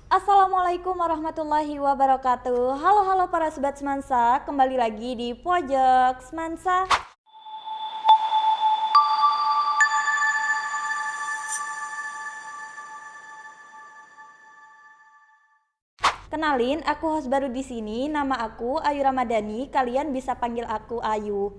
Assalamualaikum warahmatullahi wabarakatuh. Halo para sobat Semansa, kembali lagi di Pojok Semansa. Kenalin, aku host baru di sini. Nama aku Ayu Ramadhani. Kalian bisa panggil aku Ayu.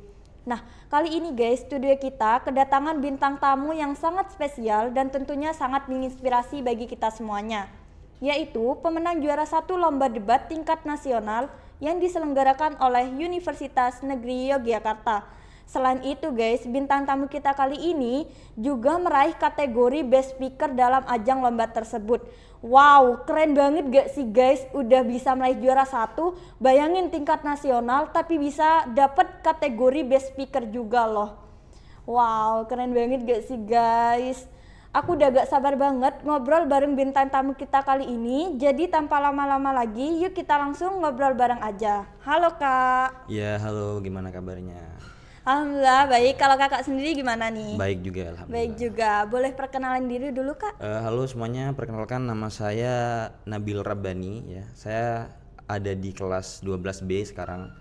Nah, kali ini guys, studio kita kedatangan bintang tamu yang sangat spesial dan tentunya sangat menginspirasi bagi kita semuanya, yaitu pemenang juara 1 lomba debat tingkat nasional yang diselenggarakan oleh Universitas Negeri Yogyakarta. Selain itu guys, bintang tamu kita kali ini juga meraih kategori Best Speaker dalam ajang lomba tersebut. Wow, keren banget gak sih guys, udah bisa meraih juara 1, bayangin tingkat nasional tapi bisa dapat kategori Best Speaker juga loh. Wow, keren banget gak sih guys. Aku udah gak sabar banget ngobrol bareng bintang tamu kita kali ini. Jadi tanpa lama-lama lagi, yuk kita langsung ngobrol bareng aja. Halo Kak. Ya, halo, gimana kabarnya? Alhamdulillah baik, kalau kakak sendiri gimana nih? Baik juga, alhamdulillah. Baik juga, boleh perkenalan diri dulu Kak? Halo semuanya, perkenalkan nama saya Nabil Rabbani ya. Saya ada di kelas 12B sekarang,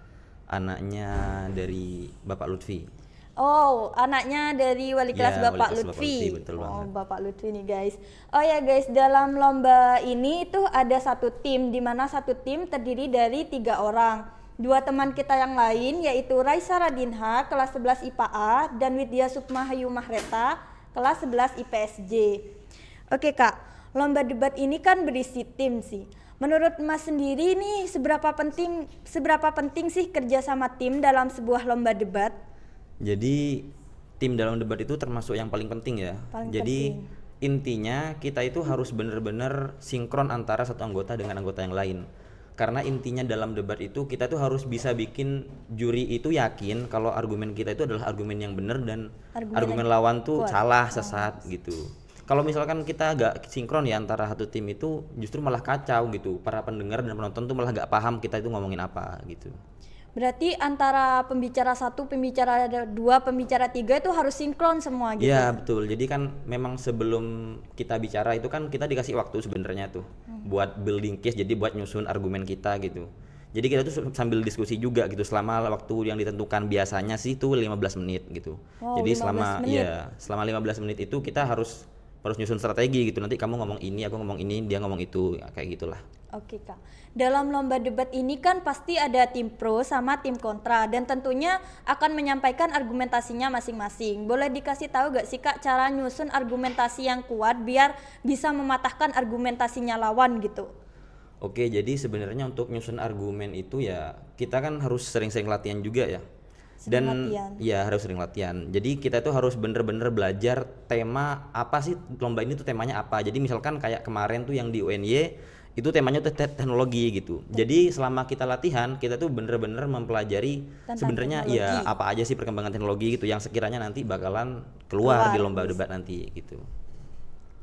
anaknya dari Bapak Lutfi. Oh, anaknya dari wali kelas Ya, Bapak wali kelas Bapak Lutfi. Lutfi, betul Oh, banget. Bapak Lutfi nih guys. Oh ya guys, dalam lomba ini tuh ada satu tim, di mana satu tim terdiri dari 3 orang. Dua teman kita yang lain yaitu Raisa Radinha kelas 11 IPA dan Widya Sukmahayu Mahreta kelas 11 IPSJ. Oke Kak, lomba debat ini kan berisi tim sih. Menurut Mas sendiri nih seberapa penting sih kerja sama tim dalam sebuah lomba debat? Jadi tim dalam debat itu termasuk yang paling penting ya. Paling Jadi penting. intinya kita itu harus benar-benar sinkron antara satu anggota dengan anggota yang lain. Karena intinya dalam debat itu kita tuh harus bisa bikin juri itu yakin kalau argumen kita itu adalah argumen yang benar dan argumen lawan tuh kuat. salah, sesat gitu. Kalau misalkan kita gak sinkron ya antara satu tim itu justru malah kacau gitu. Para pendengar dan penonton tuh malah gak paham kita itu ngomongin apa gitu. Berarti antara pembicara 1, pembicara 2, pembicara 3 itu harus sinkron semua gitu. Iya betul. Jadi kan memang sebelum kita bicara itu kan kita dikasih waktu sebenarnya tuh buat building case, jadi buat nyusun argumen kita gitu. Jadi kita tuh sambil diskusi juga gitu selama waktu yang ditentukan biasanya sih tuh 15 menit gitu. Wow, Jadi 15 menit. selama 15 menit itu kita harus nyusun strategi gitu. Nanti kamu ngomong ini, aku ngomong ini, dia ngomong itu, ya, kayak gitulah. Oke Kak, dalam lomba debat ini kan pasti ada tim pro sama tim kontra dan tentunya akan menyampaikan argumentasinya masing-masing. Boleh dikasih tahu gak sih Kak cara nyusun argumentasi yang kuat biar bisa mematahkan argumentasinya lawan gitu? Oke, jadi sebenarnya untuk nyusun argumen itu ya kita kan harus sering-sering latihan juga ya. Sering Dan latihan. ya harus sering latihan. Jadi kita tuh harus bener-bener belajar tema apa sih lomba ini tuh temanya apa. Jadi misalkan kayak kemarin tuh yang di UNY itu temanya tuh teknologi gitu. Jadi selama kita latihan kita tuh bener-bener mempelajari Tentang sebenarnya teknologi. ya apa aja sih perkembangan teknologi gitu yang sekiranya nanti bakalan keluar di lomba debat nanti gitu.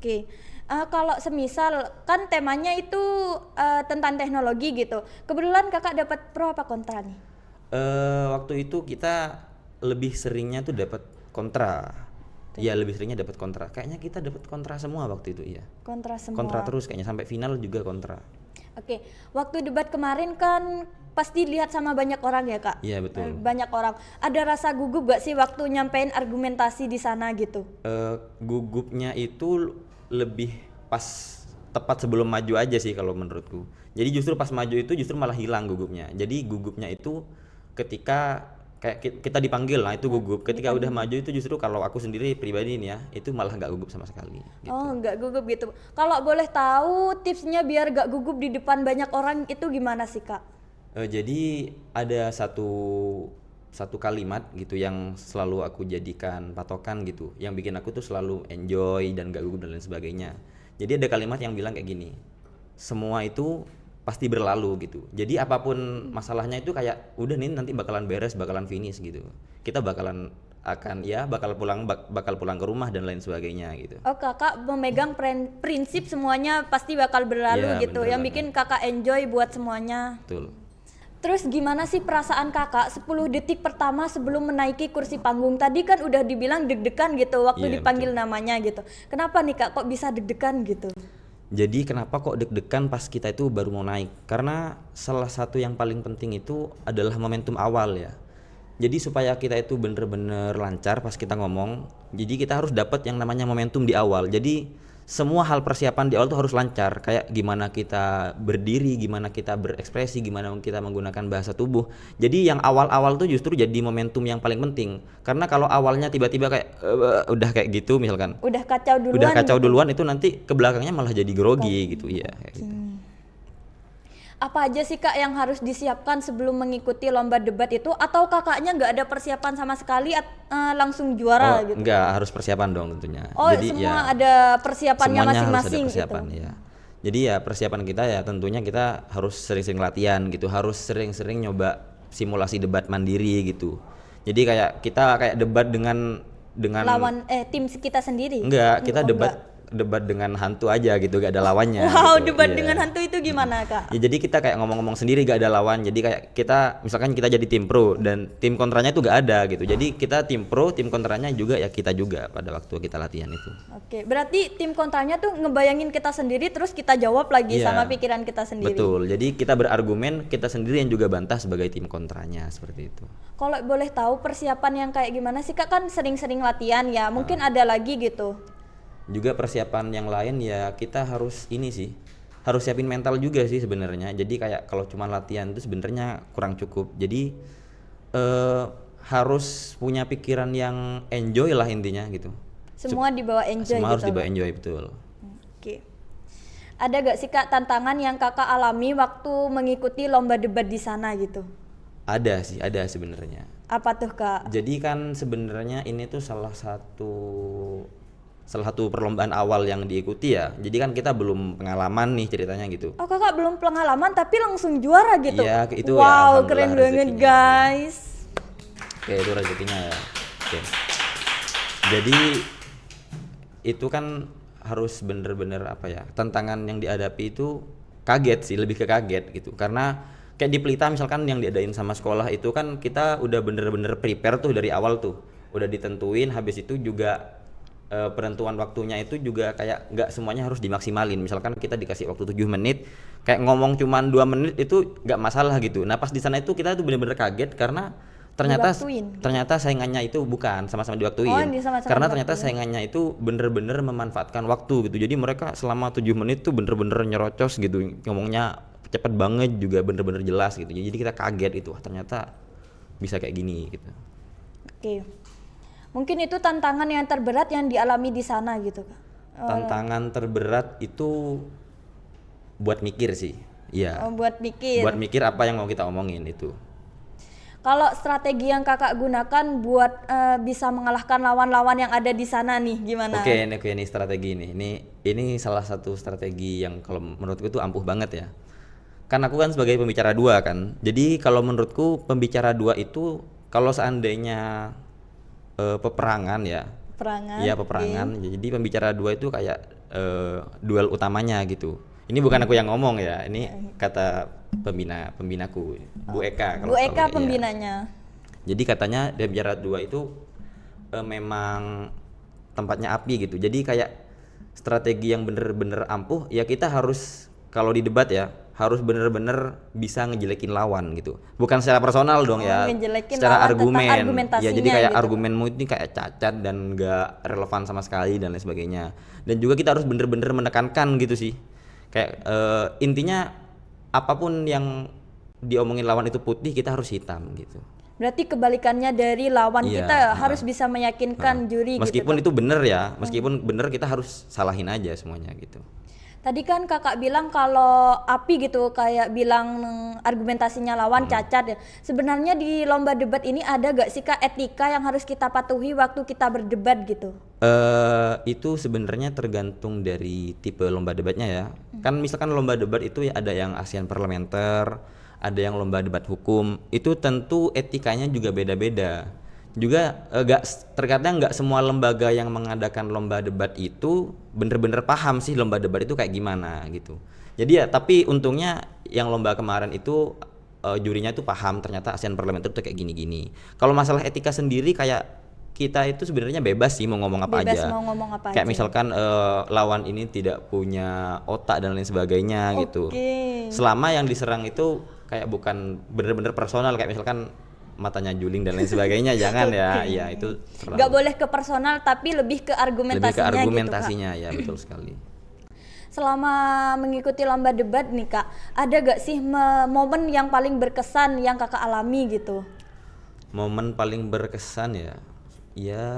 Oke, kalau semisal kan temanya itu tentang teknologi gitu. Kebetulan kakak dapat pro apa kontra nih? Waktu itu kita lebih seringnya tuh dapat kontra. Ya lebih seringnya dapat kontra. Kayaknya kita dapat kontra semua waktu itu ya. Kontra semua. Kontra terus kayaknya sampai final juga kontra. Oke, waktu debat kemarin kan pasti lihat sama banyak orang ya Kak? Iya betul. Banyak orang. Ada rasa gugup gak sih waktu nyampein argumentasi di sana gitu? Gugupnya itu lebih pas tepat sebelum maju aja sih kalau menurutku. Jadi justru pas maju itu justru malah hilang gugupnya. Jadi gugupnya itu ketika kayak kita dipanggil, nah itu gugup. Ketika udah maju itu justru kalau aku sendiri pribadi nih ya, itu malah nggak gugup sama sekali. Gitu. Oh, nggak gugup gitu. Kalau boleh tahu tipsnya biar gak gugup di depan banyak orang itu gimana sih Kak? Jadi ada satu kalimat gitu yang selalu aku jadikan patokan gitu, yang bikin aku tuh selalu enjoy dan gak gugup dan lain sebagainya. Jadi ada kalimat yang bilang kayak gini, semua itu pasti berlalu gitu. Jadi apapun masalahnya itu kayak udah nih nanti bakalan beres, bakalan finish gitu. Kita bakal pulang ke rumah dan lain sebagainya gitu. Oh, kakak memegang prinsip semuanya pasti bakal berlalu Iya, gitu. bener Yang banget. bikin kakak enjoy buat semuanya. Betul. Terus gimana sih perasaan kakak 10 detik pertama sebelum menaiki kursi panggung? Tadi kan udah dibilang deg-degan gitu waktu Iya, dipanggil betul. namanya gitu. Kenapa nih Kak kok bisa deg-degan gitu? Jadi kenapa kok deg-degan pas kita itu baru mau naik? Karena salah satu yang paling penting itu adalah momentum awal ya. Jadi supaya kita itu bener-bener lancar pas kita ngomong, jadi kita harus dapat yang namanya momentum di awal. Jadi semua hal persiapan di awal tuh harus lancar. Kayak gimana kita berdiri, gimana kita berekspresi, gimana kita menggunakan bahasa tubuh. Jadi yang awal-awal tuh justru jadi momentum yang paling penting. Karena kalau awalnya tiba-tiba kayak udah kayak gitu misalkan, Udah kacau duluan. udah kacau gitu. duluan itu nanti ke belakangnya malah jadi grogi gitu ya. Kayak gitu. Apa aja sih Kak yang harus disiapkan sebelum mengikuti lomba debat itu? Atau kakaknya nggak ada persiapan sama sekali langsung juara gitu? Enggak, harus persiapan dong tentunya. Oh, Jadi semua ya ada persiapannya semuanya harus ada masing-masing persiapan gitu. ya. Jadi ya persiapan kita ya tentunya kita harus sering-sering latihan gitu, harus sering-sering nyoba simulasi debat mandiri gitu. Jadi kayak kita kayak debat dengan Lawan tim kita sendiri. enggak, kita Oh, debat enggak. debat dengan hantu aja gitu, gak ada lawannya. Wow, gitu. debat Iya. dengan hantu itu gimana Kak? Ya jadi kita kayak ngomong-ngomong sendiri gak ada lawan. Jadi kayak kita misalkan kita jadi tim pro dan tim kontranya itu gak ada gitu. Jadi kita tim pro, tim kontranya juga ya kita juga pada waktu kita latihan itu. Oke, berarti tim kontranya tuh ngebayangin kita sendiri terus kita jawab lagi Iya, sama pikiran kita sendiri. Betul. Jadi kita berargumen, kita sendiri yang juga bantah sebagai tim kontranya seperti itu. Kalau boleh tahu persiapan yang kayak gimana sih Kak? Kan sering-sering latihan ya, mungkin ada lagi gitu. Juga persiapan yang lain ya kita harus ini sih. Harus siapin mental juga sih sebenarnya. Jadi kayak kalau cuma latihan itu sebenarnya kurang cukup. Jadi harus punya pikiran yang enjoy lah intinya gitu. Semua dibawa enjoy Semua gitu. harus dibawa enjoy betul. Oke. Ada gak sih Kak tantangan yang Kakak alami waktu mengikuti lomba debat di sana gitu? Ada sih, ada sebenarnya. Apa tuh Kak? Jadi kan sebenarnya ini tuh salah satu perlombaan awal yang diikuti ya. Jadi kan kita belum pengalaman nih ceritanya gitu. Oh Kakak belum pengalaman tapi langsung juara gitu? Iya, itu ya wow, alhamdulillah keren banget rezekinya. guys. Oke, itu rezekinya ya. Oke. Jadi itu kan harus bener-bener apa ya, tantangan yang dihadapi itu kaget sih, lebih ke kaget gitu. Karena kayak di Pelita misalkan yang diadain sama sekolah itu kan kita udah bener-bener prepare tuh dari awal tuh. Udah ditentuin, habis itu juga penentuan waktunya itu juga kayak nggak semuanya harus dimaksimalin. Misalkan kita dikasih waktu 7 menit, kayak ngomong cuman 2 menit itu nggak masalah gitu. Nah pas di sana itu kita tuh bener-bener kaget karena Diwaktuin. ternyata saingannya itu bukan sama-sama diwaktuin. Oh, ini sama-sama Karena ternyata diwaktuin. saingannya itu bener-bener memanfaatkan waktu gitu. Jadi mereka selama 7 menit tuh bener-bener nyerocos gitu. Ngomongnya cepet banget juga bener-bener jelas gitu. Jadi kita kaget itu, wah ternyata bisa kayak gini gitu. Oke. Mungkin itu tantangan yang terberat yang dialami di sana gitu Kak. Tantangan terberat itu buat mikir sih. Iya. Buat mikir. Buat mikir apa yang mau kita omongin itu. Kalau strategi yang Kakak gunakan buat bisa mengalahkan lawan-lawan yang ada di sana nih gimana? Oke, ini strategi nih. Ini salah satu strategi yang kalau menurutku tuh ampuh banget ya. Kan aku kan sebagai pembicara dua kan. Jadi kalau menurutku pembicara dua itu kalau seandainya peperangan ya. Peperangan. Iya, peperangan. Jadi pembicara dua itu kayak duel utamanya gitu. Ini bukan aku yang ngomong ya. Ini kata pembinaku, Bu Eka. Bu Eka iya. pembinanya. Jadi katanya pembicara dua itu memang tempatnya api gitu. Jadi kayak strategi yang bener-bener ampuh ya kita harus kalau di debat ya harus bener-bener bisa ngejelekin lawan gitu. Bukan secara personal dong ya. Ngejelekin Secara lawan argumen. tentang argumentasinya Ya jadi kayak gitu. argumenmu ini kayak cacat dan gak relevan sama sekali dan lain sebagainya. Dan juga kita harus bener-bener menekankan gitu sih. Kayak intinya apapun yang diomongin lawan itu putih kita harus hitam gitu. Berarti kebalikannya dari lawan Iya, kita harus bisa meyakinkan juri Meskipun gitu. itu bener ya, meskipun bener kita harus salahin aja semuanya gitu. Tadi kan Kakak bilang kalau api gitu kayak bilang argumentasinya lawan cacat ya. Sebenarnya di lomba debat ini ada gak sih Kak etika yang harus kita patuhi waktu kita berdebat gitu? Itu sebenarnya tergantung dari tipe lomba debatnya ya. Kan misalkan lomba debat itu ya ada yang ASEAN Parlementer, ada yang lomba debat hukum. Itu tentu etikanya juga beda-beda. Juga terkadang nggak semua lembaga yang mengadakan lomba debat itu bener-bener paham sih lomba debat itu kayak gimana gitu. Jadi ya tapi untungnya yang lomba kemarin itu jurinya itu paham ternyata ASEAN Parlementer itu kayak gini-gini. Kalau masalah etika sendiri kayak kita itu sebenarnya bebas sih mau ngomong apa Bebas aja. mau ngomong apa Kayak aja. misalkan lawan ini tidak punya otak dan lain sebagainya gitu. Oke. Selama yang diserang itu kayak bukan bener-bener personal, kayak misalkan matanya juling dan lain sebagainya, jangan ya. Ya itu terlalu Nggak boleh ke personal tapi lebih ke argumentasinya, lebih ke gitu Kak. argumentasinya ya, betul sekali. Selama mengikuti lomba debat nih Kak, ada gak sih momen yang paling berkesan yang Kakak alami gitu? Momen paling berkesan ya, ya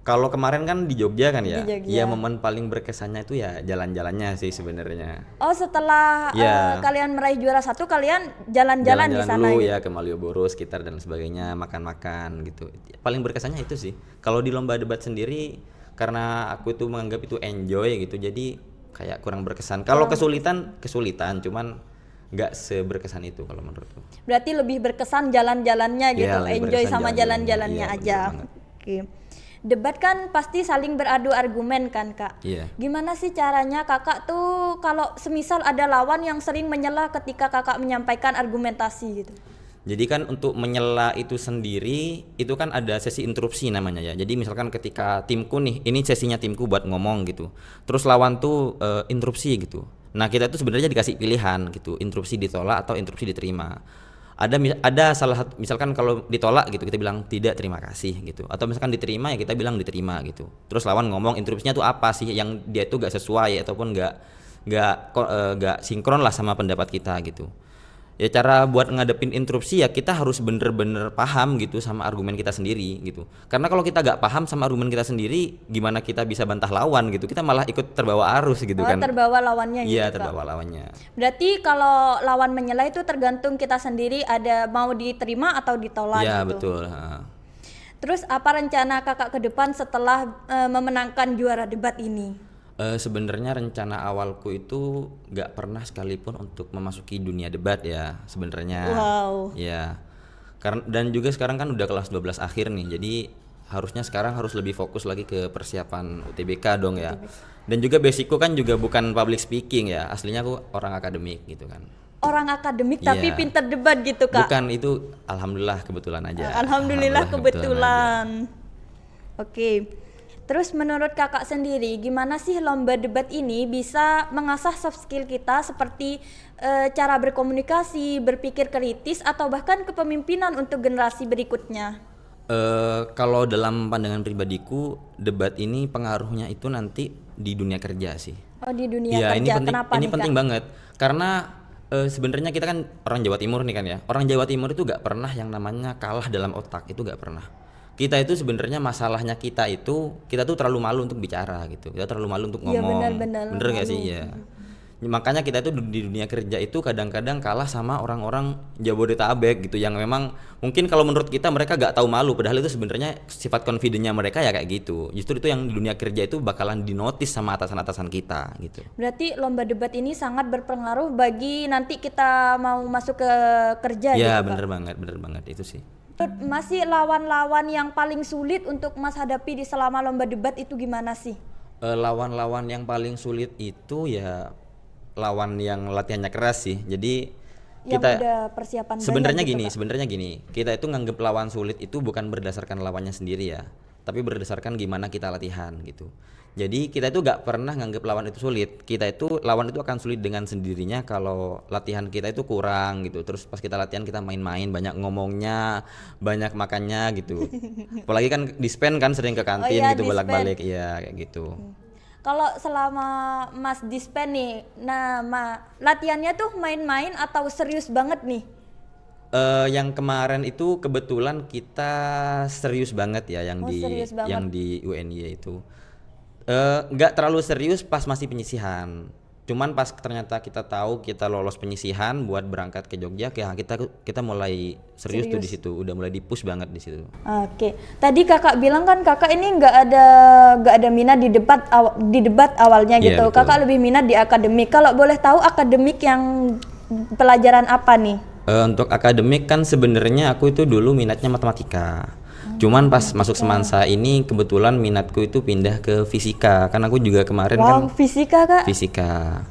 kalau kemarin kan di Jogja kan ya, Di Jogja. ya momen paling berkesannya itu ya jalan-jalannya sih sebenarnya. Oh, setelah Ya. kalian meraih juara 1, kalian jalan-jalan di sana dulu gitu? ya ke Malioboro sekitar dan sebagainya, makan-makan gitu. Paling berkesannya itu sih. Kalau di lomba debat sendiri, karena aku itu menganggap itu enjoy gitu, jadi kayak kurang berkesan. Kalau kesulitan, cuman nggak seberkesan itu kalau menurutku. Berarti lebih berkesan jalan-jalannya gitu, Iya, lebih enjoy berkesan sama jalan-jalannya. jalan-jalannya Iya, aja. bener banget. Oke. Debat kan pasti saling beradu argumen kan Kak? Iya. Gimana sih caranya Kakak tuh kalau semisal ada lawan yang sering menyela ketika Kakak menyampaikan argumentasi gitu? Jadi kan untuk menyela itu sendiri itu kan ada sesi interupsi namanya ya. Jadi misalkan ketika timku nih, ini sesinya timku buat ngomong gitu. Terus lawan tuh interupsi gitu. Nah, kita tuh sebenarnya dikasih pilihan gitu, interupsi ditolak atau interupsi diterima. Ada salah satu, misalkan kalau ditolak gitu kita bilang tidak, terima kasih gitu. Atau misalkan diterima ya kita bilang diterima gitu. Terus lawan ngomong interupsinya tuh apa sih yang dia tuh gak sesuai ataupun gak sinkron lah sama pendapat kita gitu. Ya cara buat ngadepin interupsi ya kita harus bener-bener paham gitu sama argumen kita sendiri gitu. Karena kalau kita gak paham sama argumen kita sendiri, gimana kita bisa bantah lawan gitu? Kita malah ikut terbawa arus gitu kan. Terbawa lawannya gitu Iya, Kak? terbawa lawannya. Berarti kalau lawan menyela itu tergantung kita sendiri, ada mau diterima atau ditolak Iya, gitu. betul. Ha. Terus apa rencana Kakak ke depan setelah memenangkan juara debat ini? Sebenarnya rencana awalku itu gak pernah sekalipun untuk memasuki dunia debat ya sebenarnya. Wow. Ya. Karena dan juga sekarang kan udah kelas 12 akhir nih. Jadi harusnya sekarang harus lebih fokus lagi ke persiapan UTBK dong ya. Dan juga basicku kan juga bukan public speaking ya. Aslinya aku orang akademik gitu kan. Orang akademik tapi Iya. pinter debat gitu Kak? Bukan, itu alhamdulillah kebetulan aja. Alhamdulillah aja. kebetulan. Oke. Terus menurut Kakak sendiri, gimana sih lomba debat ini bisa mengasah soft skill kita seperti cara berkomunikasi, berpikir kritis, atau bahkan kepemimpinan untuk generasi berikutnya? Kalau dalam pandangan pribadiku, debat ini pengaruhnya itu nanti di dunia kerja sih. Oh, di dunia Iya, kerja, ini penting, kenapa ini nih penting Kak? banget karena sebenarnya kita kan orang Jawa Timur nih kan ya. Orang Jawa Timur itu gak pernah yang namanya kalah dalam otak, itu gak pernah. Kita itu sebenarnya masalahnya kita tuh terlalu malu untuk bicara gitu. Kita terlalu malu untuk Iya, ngomong. benar-benar Bener gak malu. sih? Ya. Makanya kita itu di dunia kerja itu kadang-kadang kalah sama orang-orang Jabodetabek gitu yang memang mungkin kalau menurut kita mereka gak tahu malu, padahal itu sebenarnya sifat confident-nya mereka ya kayak gitu. Justru itu yang di dunia kerja itu bakalan dinotis sama atasan-atasan kita gitu. Berarti lomba debat ini sangat berpengaruh bagi nanti kita mau masuk ke kerja gitu Ya Kak? bener banget itu sih. Masih lawan-lawan yang paling sulit untuk Mas hadapi di selama lomba debat itu gimana sih? Lawan-lawan yang paling sulit itu ya lawan yang latihannya keras sih. Jadi Yang kita udah persiapan sebenarnya banyak gitu, Kak? sebenarnya gini, kita itu nganggep lawan sulit itu bukan berdasarkan lawannya sendiri ya, tapi berdasarkan gimana kita latihan gitu. Jadi kita itu gak pernah nganggep lawan itu sulit. Lawan itu akan sulit dengan sendirinya kalau latihan kita itu kurang gitu. Terus pas kita latihan kita main-main, banyak ngomongnya, banyak makannya gitu. Apalagi kan dispen kan sering ke kantin iya, gitu dispen. bolak-balik, iya kayak gitu. Kalau selama Mas dispen nih, nah latihannya tuh main-main atau serius banget nih? Yang kemarin itu kebetulan kita serius banget ya yang serius banget. yang di UNY itu. Nggak terlalu serius pas masih penyisihan. Cuman pas ternyata kita tahu kita lolos penyisihan buat berangkat ke Jogja, kayak kita mulai serius tuh di situ, udah mulai di-push banget di situ. Oke, tadi kakak bilang kan kakak ini nggak ada minat di debat awalnya Iya, gitu. betul. Kakak lebih minat di akademik. Kalau boleh tahu akademik yang pelajaran apa nih? Untuk akademik kan sebenarnya aku itu dulu minatnya matematika. Cuman pas masuk Semansa ini kebetulan minatku itu pindah ke fisika. Kan aku juga kemarin kan Fisika kak? fisika.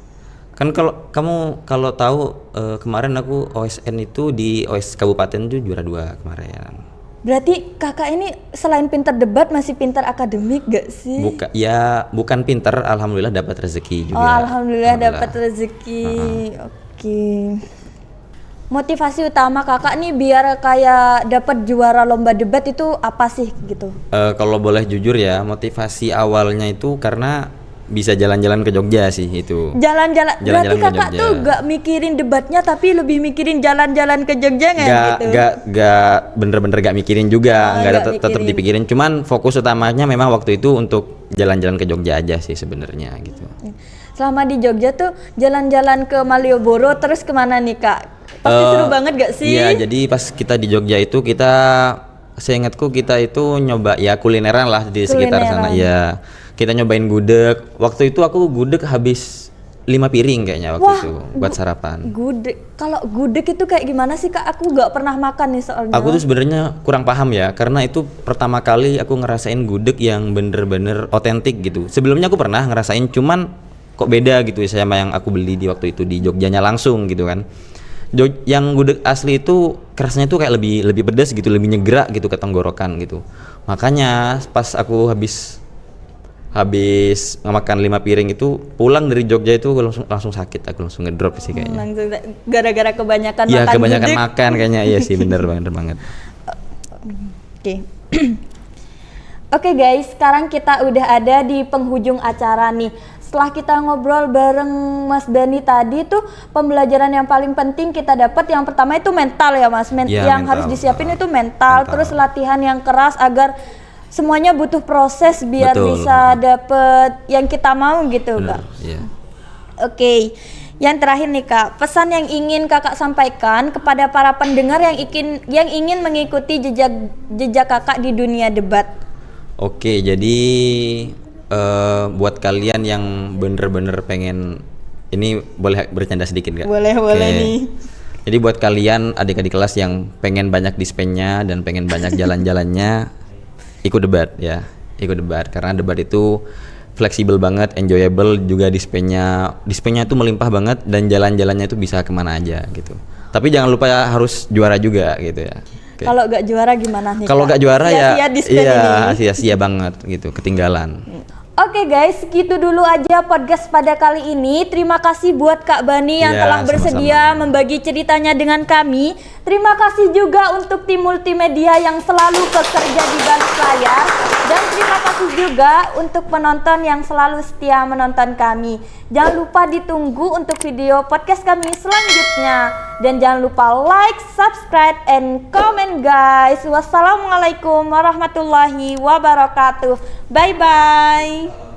Kan kalau tahu kemarin aku OSN itu di OS Kabupaten tuh juara 2 kemarin. Berarti kakak ini selain pintar debat masih pintar akademik gak sih? Bukan pinter, alhamdulillah dapat rezeki juga. Oh, alhamdulillah dapat rezeki. Oke. Motivasi utama kakak nih biar kayak dapat juara lomba debat itu apa sih gitu? Kalau boleh jujur ya, motivasi awalnya itu karena bisa jalan-jalan ke Jogja sih itu. Jalan-jalan. Berarti Jalan-jalan ke kakak Jogja. tuh gak mikirin debatnya tapi lebih mikirin jalan-jalan ke Jogja nggak gitu? Gak bener-bener gak mikirin juga, Oh, nggak tetap mikirin. dipikirin. Cuman fokus utamanya memang waktu itu untuk jalan-jalan ke Jogja aja sih sebenarnya gitu. Selama di Jogja tuh jalan-jalan ke Malioboro terus kemana nih kak? Pasti seru banget gak sih? Iya, jadi pas kita di Jogja itu seingatku kita itu nyoba ya kulineran lah di sekitar sana. Kulineran. Ya, kita nyobain gudeg. Waktu itu aku gudeg habis 5 piring kayaknya waktu Wah, itu buat sarapan. Gudeg. Kalau gudeg itu kayak gimana sih kak? Aku gak pernah makan nih soalnya. Aku tuh sebenarnya kurang paham ya, karena itu pertama kali aku ngerasain gudeg yang bener-bener otentik gitu. Sebelumnya aku pernah ngerasain, cuman kok beda gitu ya sama yang aku beli di waktu itu di Jogjanya langsung gitu kan. Yang gudeg asli itu kerasnya tuh kayak lebih pedas gitu, lebih nyegrak gitu ke tenggorokan gitu. Makanya pas aku habis makan 5 piring itu pulang dari Jogja itu langsung sakit, aku langsung ngedrop sih kayaknya. Langsung gara-gara kebanyakan Iya, makan kebanyakan gudeg. makan kayaknya. Iya sih, bener banget. Oke. Oke guys, sekarang kita udah ada di penghujung acara nih. Setelah kita ngobrol bareng Mas Dani tadi tuh, pembelajaran yang paling penting kita dapat yang pertama itu mental ya Mas. Iya, Yang mental. harus disiapin itu mental, terus latihan yang keras agar semuanya butuh proses biar Betul. bisa dapet yang kita mau gitu Kak. Iya. Oke. Yang terakhir nih Kak, pesan yang ingin Kakak sampaikan kepada para pendengar yang ingin mengikuti jejak Kakak di dunia debat. Oke, jadi buat kalian yang bener-bener pengen, ini boleh bercanda sedikit nggak? Boleh Oke. nih. Jadi buat kalian adik-adik kelas yang pengen banyak dispennya dan pengen banyak jalan-jalannya, ikut debat ya, ikut debat karena debat itu fleksibel banget, enjoyable juga, dispennya itu melimpah banget dan jalan-jalannya itu bisa kemana aja gitu. Tapi jangan lupa ya, harus juara juga gitu ya. Oke. Kalau nggak juara gimana nih? Kalau Kak? nggak juara Sia-sia ya, dispen iya ini. sia-sia banget gitu, ketinggalan. Oke guys, segitu dulu aja podcast pada kali ini. Terima kasih buat Kak Bani yang Iya, telah bersedia sama-sama. membagi ceritanya dengan kami. Terima kasih juga untuk tim multimedia yang selalu bekerja di balik layar. Dan terima kasih juga untuk penonton yang selalu setia menonton kami. Jangan lupa ditunggu untuk video podcast kami selanjutnya. Dan jangan lupa like, subscribe, and comment guys. Wassalamualaikum warahmatullahi wabarakatuh. Bye-bye.